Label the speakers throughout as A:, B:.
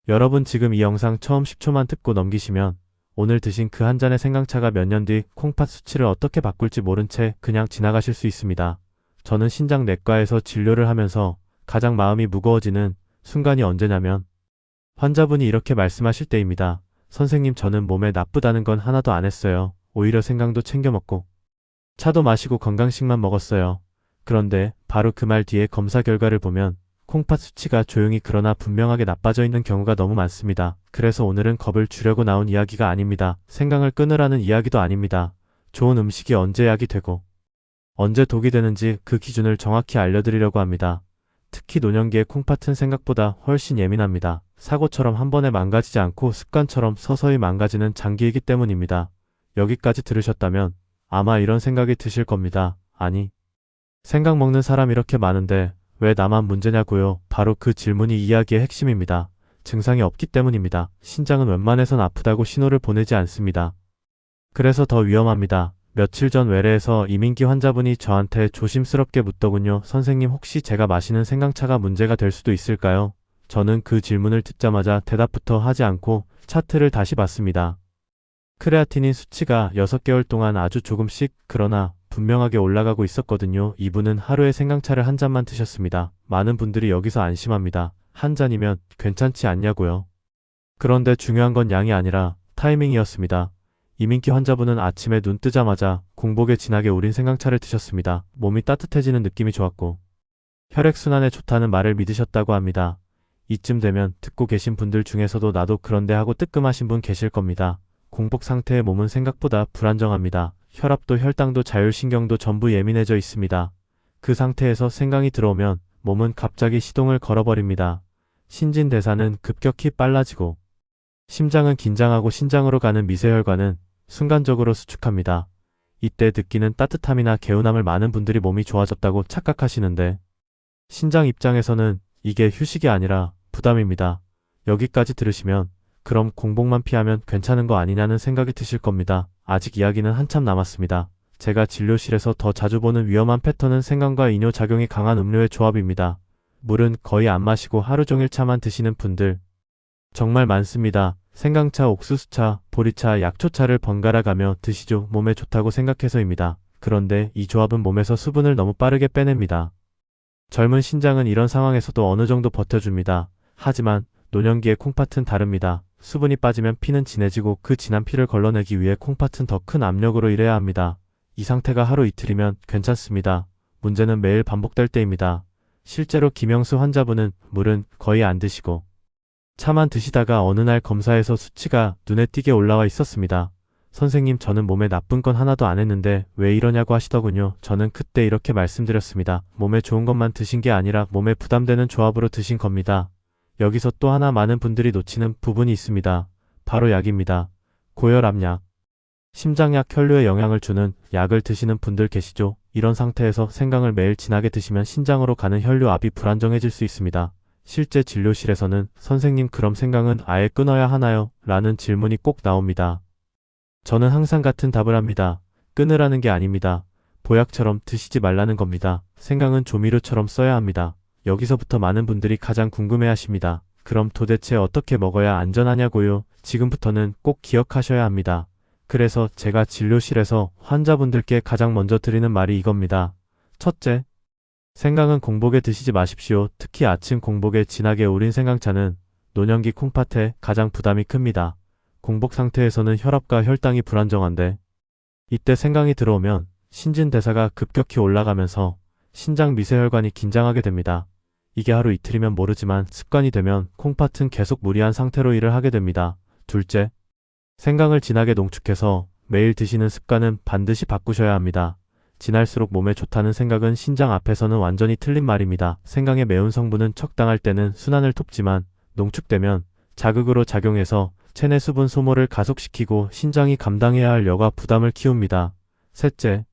A: 여러분 지금 이 영상 처음 10초만 듣고 넘기시면 오늘 드신 그 한 잔의 생강차가 몇 년 뒤 콩팥 수치를 어떻게 바꿀지 모른 채 그냥 지나가실 수 있습니다. 저는 신장내과에서 진료를 하면서 가장 마음이 무거워지는 순간이 언제냐면 환자분이 이렇게 말씀하실 때입니다. 선생님, 저는 몸에 나쁘다는 건 하나도 안 했어요. 오히려 생강도 챙겨 먹고 차도 마시고 건강식만 먹었어요. 그런데 바로 그 말 뒤에 검사 결과를 보면 콩팥 수치가 조용히 그러나 분명하게 나빠져 있는 경우가 너무 많습니다. 그래서 오늘은 겁을 주려고 나온 이야기가 아닙니다. 생강을 끊으라는 이야기도 아닙니다. 좋은 음식이 언제 약이 되고 언제 독이 되는지 그 기준을 정확히 알려드리려고 합니다. 특히 노년기의 콩팥은 생각보다 훨씬 예민합니다. 사고처럼 한 번에 망가지지 않고 습관처럼 서서히 망가지는 장기이기 때문입니다. 여기까지 들으셨다면 아마 이런 생각이 드실 겁니다. 아니, 생강 먹는 사람 이렇게 많은데 왜 나만 문제냐고요? 바로 그 질문이 이야기의 핵심입니다. 증상이 없기 때문입니다. 신장은 웬만해선 아프다고 신호를 보내지 않습니다. 그래서 더 위험합니다. 며칠 전 외래에서 이민기 환자분이 저한테 조심스럽게 묻더군요. 선생님, 혹시 제가 마시는 생강차가 문제가 될 수도 있을까요? 저는 그 질문을 듣자마자 대답부터 하지 않고 차트를 다시 봤습니다. 크레아티닌 수치가 6개월 동안 아주 조금씩 그러나 분명하게 올라가고 있었거든요. 이분은 하루에 생강차를 한 잔만 드셨습니다. 많은 분들이 여기서 안심합니다. 한 잔이면 괜찮지 않냐고요. 그런데 중요한 건 양이 아니라 타이밍이었습니다. 이민기 환자분은 아침에 눈 뜨자마자 공복에 진하게 우린 생강차를 드셨습니다. 몸이 따뜻해지는 느낌이 좋았고 혈액순환에 좋다는 말을 믿으셨다고 합니다. 이쯤 되면 듣고 계신 분들 중에서도 나도 그런데 하고 뜨끔하신 분 계실 겁니다. 공복 상태의 몸은 생각보다 불안정합니다. 혈압도 혈당도 자율신경도 전부 예민해져 있습니다. 그 상태에서 생강이 들어오면 몸은 갑자기 시동을 걸어버립니다. 신진대사는 급격히 빨라지고 심장은 긴장하고 신장으로 가는 미세혈관은 순간적으로 수축합니다. 이때 느끼는 따뜻함이나 개운함을 많은 분들이 몸이 좋아졌다고 착각하시는데 신장 입장에서는 이게 휴식이 아니라 부담입니다. 여기까지 들으시면 그럼 공복만 피하면 괜찮은 거 아니냐는 생각이 드실 겁니다. 아직 이야기는 한참 남았습니다. 제가 진료실에서 더 자주 보는 위험한 패턴은 생강과 이뇨작용이 강한 음료의 조합입니다. 물은 거의 안 마시고 하루 종일 차만 드시는 분들 정말 많습니다. 생강차, 옥수수차, 보리차, 약초차를 번갈아 가며 드시죠. 몸에 좋다고 생각해서입니다. 그런데 이 조합은 몸에서 수분을 너무 빠르게 빼냅니다. 젊은 신장은 이런 상황에서도 어느 정도 버텨줍니다. 하지만 노년기의 콩팥은 다릅니다. 수분이 빠지면 피는 진해지고 그 진한 피를 걸러내기 위해 콩팥은 더 큰 압력으로 일해야 합니다. 이 상태가 하루 이틀이면 괜찮습니다. 문제는 매일 반복될 때입니다. 실제로 김영수 환자분은 물은 거의 안 드시고 차만 드시다가 어느 날 검사에서 수치가 눈에 띄게 올라와 있었습니다. 선생님, 저는 몸에 나쁜 건 하나도 안 했는데 왜 이러냐고 하시더군요. 저는 그때 이렇게 말씀드렸습니다. 몸에 좋은 것만 드신 게 아니라 몸에 부담되는 조합으로 드신 겁니다. 여기서 또 하나 많은 분들이 놓치는 부분이 있습니다. 바로 약입니다. 고혈압약, 심장약, 혈류에 영향을 주는 약을 드시는 분들 계시죠? 이런 상태에서 생강을 매일 진하게 드시면 신장으로 가는 혈류압이 불안정해질 수 있습니다. 실제 진료실에서는 선생님, 그럼 생강은 아예 끊어야 하나요? 라는 질문이 꼭 나옵니다. 저는 항상 같은 답을 합니다. 끊으라는 게 아닙니다. 보약처럼 드시지 말라는 겁니다. 생강은 조미료처럼 써야 합니다. 여기서부터 많은 분들이 가장 궁금해하십니다. 그럼 도대체 어떻게 먹어야 안전하냐고요? 지금부터는 꼭 기억하셔야 합니다. 그래서 제가 진료실에서 환자분들께 가장 먼저 드리는 말이 이겁니다. 첫째, 생강은 공복에 드시지 마십시오. 특히 아침 공복에 진하게 우린 생강차는 노년기 콩팥에 가장 부담이 큽니다. 공복 상태에서는 혈압과 혈당이 불안정한데 이때 생강이 들어오면 신진대사가 급격히 올라가면서 신장 미세혈관이 긴장하게 됩니다. 이게 하루 이틀이면 모르지만 습관이 되면 콩팥은 계속 무리한 상태로 일을 하게 됩니다. 둘째, 생강을 진하게 농축해서 매일 드시는 습관은 반드시 바꾸셔야 합니다. 진할수록 몸에 좋다는 생각은 신장 앞에서는 완전히 틀린 말입니다. 생강의 매운 성분은 적당할 때는 순환을 돕지만 농축되면 자극으로 작용해서 체내 수분 소모를 가속시키고 신장이 감당해야 할 여과 부담을 키웁니다. 셋째,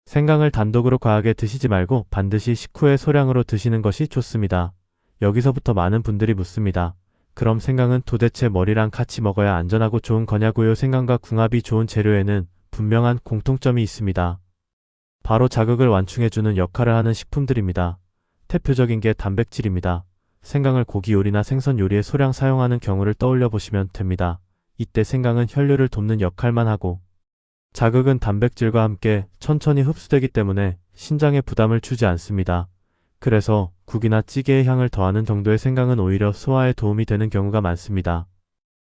A: 생강을 단독으로 과하게 드시지 말고 반드시 식후에 소량으로 드시는 것이 좋습니다. 여기서부터 많은 분들이 묻습니다. 그럼 생강은 도대체 뭐랑 같이 먹어야 안전하고 좋은 거냐고요? 생강과 궁합이 좋은 재료에는 분명한 공통점이 있습니다. 바로 자극을 완충해주는 역할을 하는 식품들입니다. 대표적인 게 단백질입니다. 생강을 고기 요리나 생선 요리에 소량 사용하는 경우를 떠올려 보시면 됩니다. 이때 생강은 혈류를 돕는 역할만 하고 자극은 단백질과 함께 천천히 흡수되기 때문에 신장에 부담을 주지 않습니다. 그래서 국이나 찌개의 향을 더하는 정도의 생강은 오히려 소화에 도움이 되는 경우가 많습니다.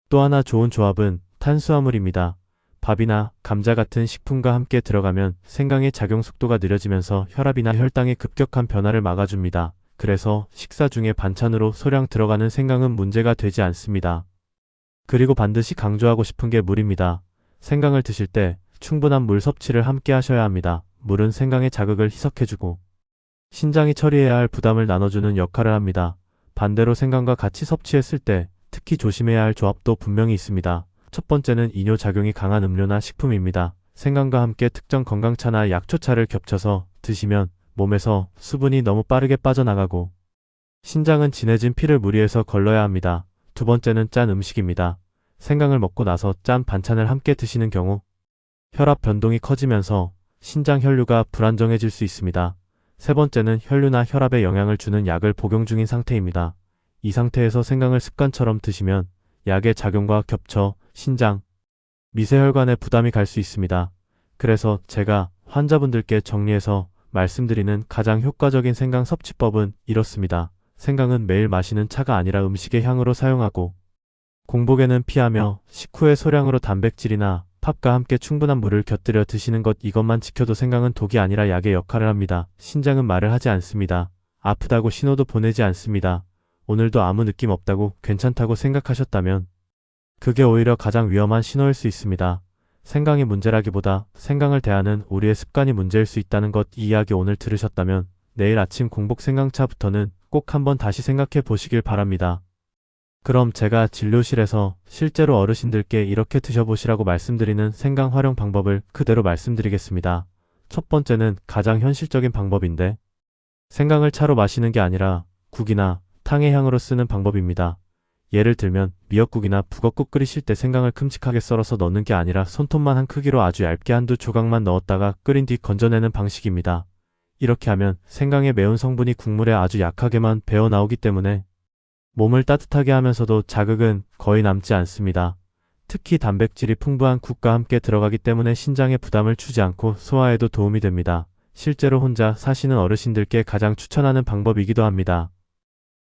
A: 또 하나 좋은 조합은 탄수화물입니다. 밥이나 감자 같은 식품과 함께 들어가면 생강의 작용 속도가 느려지면서 혈압이나 혈당의 급격한 변화를 막아줍니다. 그래서 식사 중에 반찬으로 소량 들어가는 생강은 문제가 되지 않습니다. 그리고 반드시 강조하고 싶은 게 물입니다. 생강을 드실 때 충분한 물 섭취를 함께 하셔야 합니다. 물은 생강의 자극을 희석해주고 신장이 처리해야 할 부담을 나눠주는 역할을 합니다. 반대로 생강과 같이 섭취했을 때 특히 조심해야 할 조합도 분명히 있습니다. 첫 번째는 이뇨작용이 강한 음료나 식품입니다. 생강과 함께 특정 건강차나 약초차를 겹쳐서 드시면 몸에서 수분이 너무 빠르게 빠져나가고 신장은 진해진 피를 무리해서 걸러야 합니다. 두 번째는 짠 음식입니다. 생강을 먹고 나서 짠 반찬을 함께 드시는 경우 혈압 변동이 커지면서 신장 혈류가 불안정해질 수 있습니다. 세 번째는 혈류나 혈압에 영향을 주는 약을 복용 중인 상태입니다. 이 상태에서 생강을 습관처럼 드시면 약의 작용과 겹쳐 신장, 미세혈관에 부담이 갈 수 있습니다. 그래서 제가 환자분들께 정리해서 말씀드리는 가장 효과적인 생강 섭취법은 이렇습니다. 생강은 매일 마시는 차가 아니라 음식의 향으로 사용하고 공복에는 피하며 식후에 소량으로 단백질이나 팝과 함께 충분한 물을 곁들여 드시는 것 이것만 지켜도 생강은 독이 아니라 약의 역할을 합니다. 신장은 말을 하지 않습니다. 아프다고 신호도 보내지 않습니다. 오늘도 아무 느낌 없다고 괜찮다고 생각하셨다면 그게 오히려 가장 위험한 신호일 수 있습니다. 생강이 문제라기보다 생강을 대하는 우리의 습관이 문제일 수 있다는 것 이 이야기 오늘 들으셨다면 내일 아침 공복 생강차부터는 꼭 한번 다시 생각해 보시길 바랍니다. 그럼 제가 진료실에서 실제로 어르신들께 이렇게 드셔보시라고 말씀드리는 생강 활용 방법을 그대로 말씀드리겠습니다. 첫 번째는 가장 현실적인 방법인데 생강을 차로 마시는 게 아니라 국이나 탕의 향으로 쓰는 방법입니다. 예를 들면 미역국이나 북엇국 끓이실 때 생강을 큼직하게 썰어서 넣는 게 아니라 손톱만 한 크기로 아주 얇게 한두 조각만 넣었다가 끓인 뒤 건져내는 방식입니다. 이렇게 하면 생강의 매운 성분이 국물에 아주 약하게만 배어 나오기 때문에 몸을 따뜻하게 하면서도 자극은 거의 남지 않습니다. 특히 단백질이 풍부한 국과 함께 들어가기 때문에 신장에 부담을 주지 않고 소화에도 도움이 됩니다. 실제로 혼자 사시는 어르신들께 가장 추천하는 방법이기도 합니다.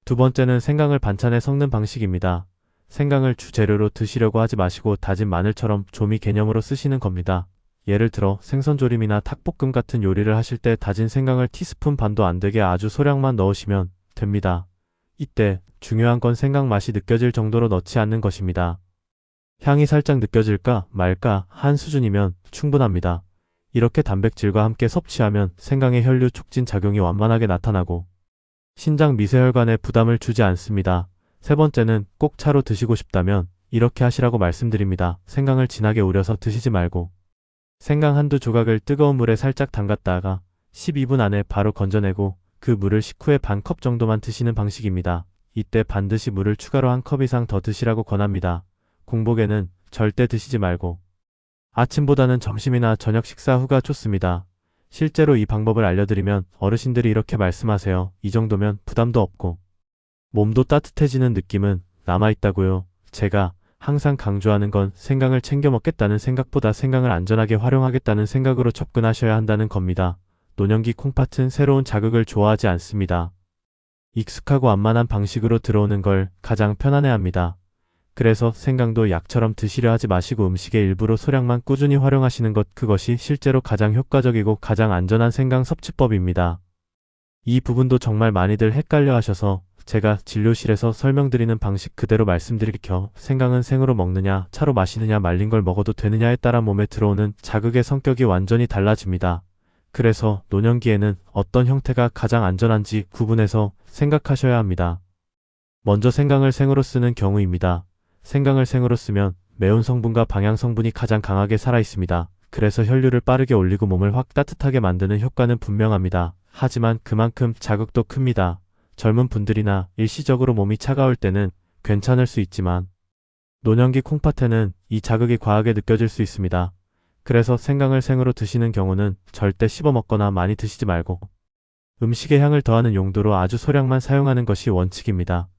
A: 두 번째는 생강을 반찬에 섞는 방식입니다. 생강을 주재료로 드시려고 하지 마시고 다진 마늘처럼 조미 개념으로 쓰시는 겁니다. 예를 들어 생선조림이나 닭볶음 같은 요리를 하실 때 다진 생강을 티스푼 반도 안 되게 아주 소량만 넣으시면 됩니다. 이때 중요한 건 생강 맛이 느껴질 정도로 넣지 않는 것입니다. 향이 살짝 느껴질까 말까 한 수준이면 충분합니다. 이렇게 단백질과 함께 섭취하면 생강의 혈류 촉진 작용이 완만하게 나타나고 신장 미세혈관에 부담을 주지 않습니다. 세 번째는 꼭 차로 드시고 싶다면 이렇게 하시라고 말씀드립니다. 생강을 진하게 우려서 드시지 말고 생강 한두 조각을 뜨거운 물에 살짝 담갔다가 12분 안에 바로 건져내고 그 물을 식후에 반 컵 정도만 드시는 방식입니다. 이때 반드시 물을 추가로 한 컵 이상 더 드시라고 권합니다. 공복에는 절대 드시지 말고 아침보다는 점심이나 저녁 식사 후가 좋습니다. 실제로 이 방법을 알려드리면 어르신들이 이렇게 말씀하세요. 이 정도면 부담도 없고 몸도 따뜻해지는 느낌은 남아있다고요. 제가 항상 강조하는 건 생강을 챙겨 먹겠다는 생각보다 생강을 안전하게 활용하겠다는 생각으로 접근하셔야 한다는 겁니다. 노년기 콩팥은 새로운 자극을 좋아하지 않습니다. 익숙하고 완만한 방식으로 들어오는 걸 가장 편안해합니다. 그래서 생강도 약처럼 드시려 하지 마시고 음식의 일부로 소량만 꾸준히 활용하시는 것 그것이 실제로 가장 효과적이고 가장 안전한 생강 섭취법입니다. 이 부분도 정말 많이들 헷갈려 하셔서 제가 진료실에서 설명드리는 방식 그대로 말씀드릴게요. 생강은 생으로 먹느냐, 차로 마시느냐, 말린 걸 먹어도 되느냐에 따라 몸에 들어오는 자극의 성격이 완전히 달라집니다. 그래서 노년기에는 어떤 형태가 가장 안전한지 구분해서 생각하셔야 합니다. 먼저 생강을 생으로 쓰는 경우입니다. 생강을 생으로 쓰면 매운 성분과 방향 성분이 가장 강하게 살아있습니다. 그래서 혈류를 빠르게 올리고 몸을 확 따뜻하게 만드는 효과는 분명합니다. 하지만 그만큼 자극도 큽니다. 젊은 분들이나 일시적으로 몸이 차가울 때는 괜찮을 수 있지만 노년기 콩팥에는 이 자극이 과하게 느껴질 수 있습니다. 그래서 생강을 생으로 드시는 경우는 절대 씹어 먹거나 많이 드시지 말고 음식에 향을 더하는 용도로 아주 소량만 사용하는 것이 원칙입니다.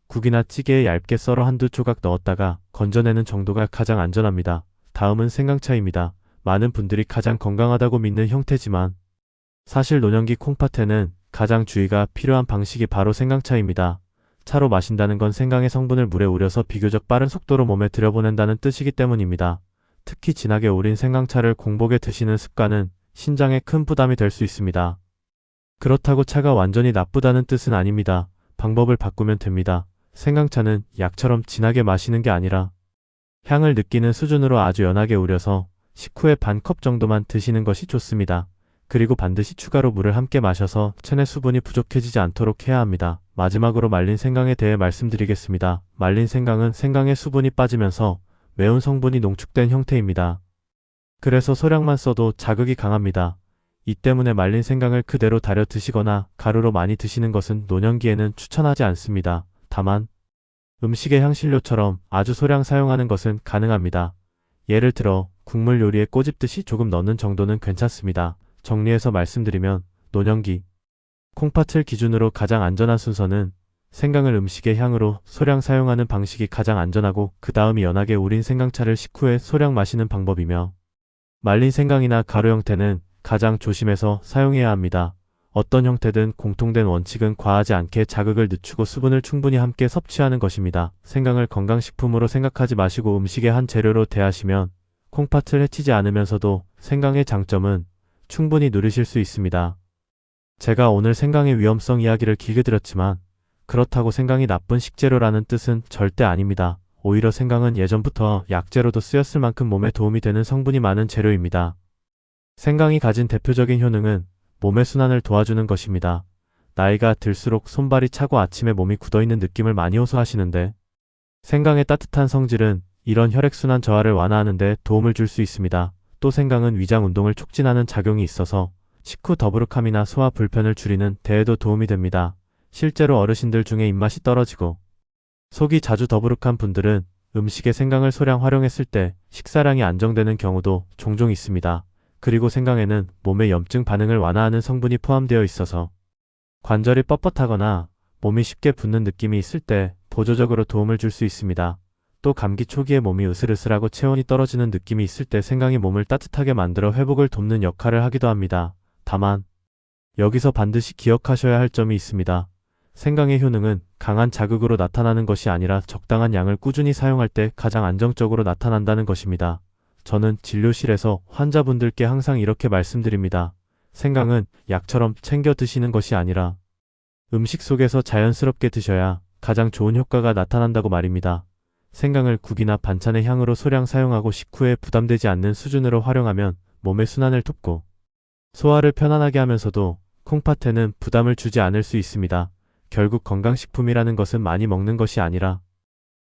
A: 국이나 찌개에 얇게 썰어 한두 조각 넣었다가 건져내는 정도가 가장 안전합니다. 다음은 생강차입니다. 많은 분들이 가장 건강하다고 믿는 형태지만 사실 노년기 콩팥에는 가장 주의가 필요한 방식이 바로 생강차입니다. 차로 마신다는 건 생강의 성분을 물에 우려서 비교적 빠른 속도로 몸에 들여보낸다는 뜻이기 때문입니다. 특히 진하게 우린 생강차를 공복에 드시는 습관은 신장에 큰 부담이 될 수 있습니다. 그렇다고 차가 완전히 나쁘다는 뜻은 아닙니다. 방법을 바꾸면 됩니다. 생강차는 약처럼 진하게 마시는 게 아니라 향을 느끼는 수준으로 아주 연하게 우려서 식후에 반 컵 정도만 드시는 것이 좋습니다. 그리고 반드시 추가로 물을 함께 마셔서 체내 수분이 부족해지지 않도록 해야 합니다. 마지막으로 말린 생강에 대해 말씀드리겠습니다. 말린 생강은 생강의 수분이 빠지면서 매운 성분이 농축된 형태입니다. 그래서 소량만 써도 자극이 강합니다. 이 때문에 말린 생강을 그대로 달여 드시거나 가루로 많이 드시는 것은 노년기에는 추천하지 않습니다. 다만 음식의 향신료처럼 아주 소량 사용하는 것은 가능합니다. 예를 들어 국물 요리에 꼬집듯이 조금 넣는 정도는 괜찮습니다. 정리해서 말씀드리면 노년기 콩팥을 기준으로 가장 안전한 순서는 생강을 음식의 향으로 소량 사용하는 방식이 가장 안전하고 그 다음이 연하게 우린 생강차를 식후에 소량 마시는 방법이며 말린 생강이나 가루 형태는 가장 조심해서 사용해야 합니다. 어떤 형태든 공통된 원칙은 과하지 않게 자극을 늦추고 수분을 충분히 함께 섭취하는 것입니다. 생강을 건강식품으로 생각하지 마시고 음식의 한 재료로 대하시면 콩팥을 해치지 않으면서도 생강의 장점은 충분히 누리실 수 있습니다. 제가 오늘 생강의 위험성 이야기를 길게 드렸지만 그렇다고 생강이 나쁜 식재료라는 뜻은 절대 아닙니다. 오히려 생강은 예전부터 약재로도 쓰였을 만큼 몸에 도움이 되는 성분이 많은 재료입니다. 생강이 가진 대표적인 효능은 몸의 순환을 도와주는 것입니다. 나이가 들수록 손발이 차고 아침에 몸이 굳어있는 느낌을 많이 호소하시는데 생강의 따뜻한 성질은 이런 혈액순환 저하를 완화하는 데 도움을 줄 수 있습니다. 또 생강은 위장 운동을 촉진하는 작용이 있어서 식후 더부룩함이나 소화 불편을 줄이는 데에도 도움이 됩니다. 실제로 어르신들 중에 입맛이 떨어지고 속이 자주 더부룩한 분들은 음식에 생강을 소량 활용했을 때 식사량이 안정되는 경우도 종종 있습니다. 그리고 생강에는 몸의 염증 반응을 완화하는 성분이 포함되어 있어서 관절이 뻣뻣하거나 몸이 쉽게 붓는 느낌이 있을 때 보조적으로 도움을 줄 수 있습니다. 또 감기 초기에 몸이 으슬으슬하고 체온이 떨어지는 느낌이 있을 때 생강이 몸을 따뜻하게 만들어 회복을 돕는 역할을 하기도 합니다. 다만 여기서 반드시 기억하셔야 할 점이 있습니다. 생강의 효능은 강한 자극으로 나타나는 것이 아니라 적당한 양을 꾸준히 사용할 때 가장 안정적으로 나타난다는 것입니다. 저는 진료실에서 환자분들께 항상 이렇게 말씀드립니다. 생강은 약처럼 챙겨 드시는 것이 아니라 음식 속에서 자연스럽게 드셔야 가장 좋은 효과가 나타난다고 말입니다. 생강을 국이나 반찬의 향으로 소량 사용하고 식후에 부담되지 않는 수준으로 활용하면 몸의 순환을 돕고 소화를 편안하게 하면서도 콩팥에는 부담을 주지 않을 수 있습니다. 결국 건강식품이라는 것은 많이 먹는 것이 아니라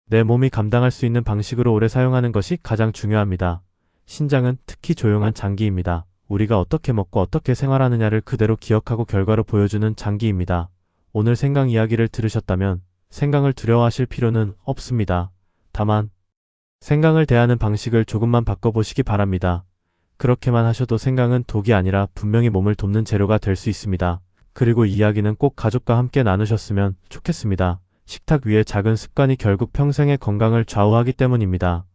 A: 내 몸이 감당할 수 있는 방식으로 오래 사용하는 것이 가장 중요합니다. 신장은 특히 조용한 장기입니다. 우리가 어떻게 먹고 어떻게 생활하느냐를 그대로 기억하고 결과로 보여주는 장기입니다. 오늘 생강 이야기를 들으셨다면 생강을 두려워하실 필요는 없습니다. 다만 생강을 대하는 방식을 조금만 바꿔보시기 바랍니다. 그렇게만 하셔도 생강은 독이 아니라 분명히 몸을 돕는 재료가 될 수 있습니다. 그리고 이 이야기는 꼭 가족과 함께 나누셨으면 좋겠습니다. 식탁 위의 작은 습관이 결국 평생의 건강을 좌우하기 때문입니다.